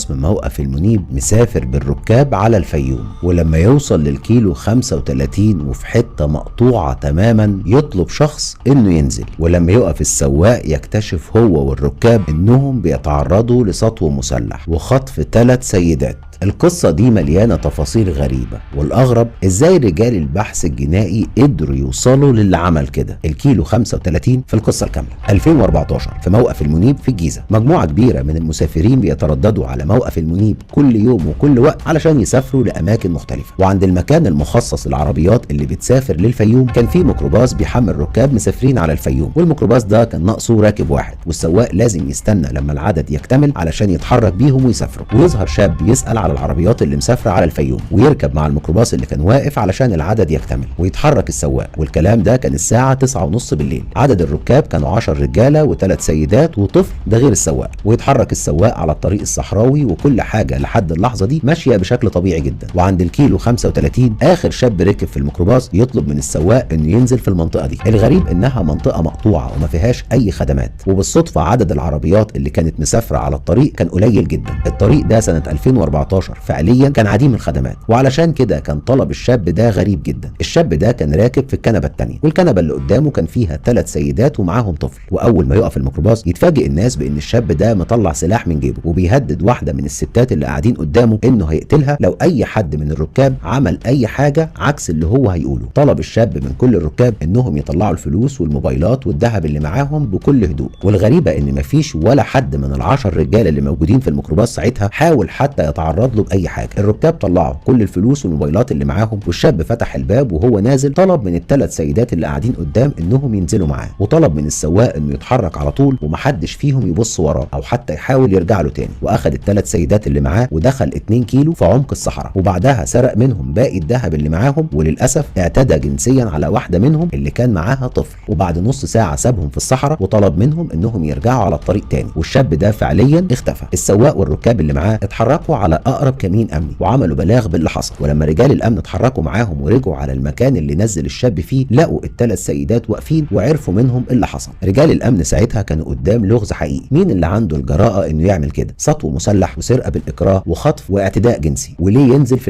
ميكروباص من موقف المنيب مسافر بالركاب على الفيوم، ولما يوصل للكيلو 35 وفي حتة مقطوعة تماما يطلب شخص انه ينزل، ولما يقف السواق يكتشف هو والركاب انهم بيتعرضوا لسطو مسلح وخطف 3 سيدات. القصة دي مليانة تفاصيل غريبة، والأغرب إزاي رجال البحث الجنائي قدروا يوصلوا للي عمل كده. الكيلو 35 في القصة الكاملة. 2014 في موقف المنيب في الجيزة، مجموعة كبيرة من المسافرين بيترددوا على موقف المنيب كل يوم وكل وقت علشان يسافروا لأماكن مختلفة، وعند المكان المخصص للعربيات اللي بتسافر للفيوم كان في ميكروباص بيحمل ركاب مسافرين على الفيوم، والميكروباص ده كان ناقصه راكب واحد، والسواق لازم يستنى لما العدد يكتمل علشان يتحرك بيهم ويسافروا. ويظهر شاب يسأل على العربيات اللي مسافره على الفيوم ويركب مع الميكروباص اللي كان واقف علشان العدد يكتمل ويتحرك السواق، والكلام ده كان الساعه 9:30 بالليل. عدد الركاب كانوا 10 رجاله و3 سيدات وطفل، ده غير السواق. ويتحرك السواق على الطريق الصحراوي وكل حاجه لحد اللحظه دي ماشيه بشكل طبيعي جدا. وعند الكيلو 35 اخر شاب ركب في الميكروباص يطلب من السواق انه ينزل في المنطقه دي. الغريب انها منطقه مقطوعه وما فيهاش اي خدمات، وبالصدفه عدد العربيات اللي كانت مسافره على الطريق كان قليل جدا. الطريق ده سنه 2014 فعليا كان عديم الخدمات، وعلشان كده كان طلب الشاب ده غريب جدا. الشاب ده كان راكب في الكنبه الثانيه، والكنبه اللي قدامه كان فيها 3 سيدات ومعاهم طفل. واول ما يقف الميكروباص يتفاجئ الناس بان الشاب ده مطلع سلاح من جيبه وبيهدد واحده من الستات اللي قاعدين قدامه انه هيقتلها لو اي حد من الركاب عمل اي حاجه عكس اللي هو هيقوله. طلب الشاب من كل الركاب انهم يطلعوا الفلوس والموبايلات والذهب اللي معاهم بكل هدوء، والغريبه ان مفيش ولا حد من ال10 رجاله اللي موجودين في الميكروباص ساعتها حاول حتى يتعرض له باي حاجه. الركاب طلعوا كل الفلوس والموبايلات اللي معاهم، والشاب فتح الباب وهو نازل طلب من ال3 سيدات اللي قاعدين قدام انهم ينزلوا معاه، وطلب من السواق انه يتحرك على طول ومحدش فيهم يبص وراه او حتى يحاول يرجع له تاني. واخد ال3 سيدات اللي معاه ودخل 2 كيلو في عمق الصحراء، وبعدها سرق منهم باقي الذهب اللي معاهم، وللاسف اعتدى جنسيا على واحده منهم اللي كان معاها طفل. وبعد نص ساعه سابهم في الصحراء وطلب منهم انهم يرجعوا على الطريق تاني، والشاب ده فعليا اختفى. السواق والركاب اللي معاه اتحركوا على اقرب كمين امني وعملوا بلاغ باللي حصل، ولما رجال الامن اتحركوا معاهم ورجعوا على المكان اللي نزل الشاب فيه لقوا ال3 سيدات واقفين وعرفوا منهم اللي حصل. رجال الامن ساعتها كانوا قدام لغز حقيقي، مين اللي عنده الجراءه انه يعمل كده؟ سطو مسلح وسرقه بالاكراه وخطف واعتداء جنسي، وليه ينزل في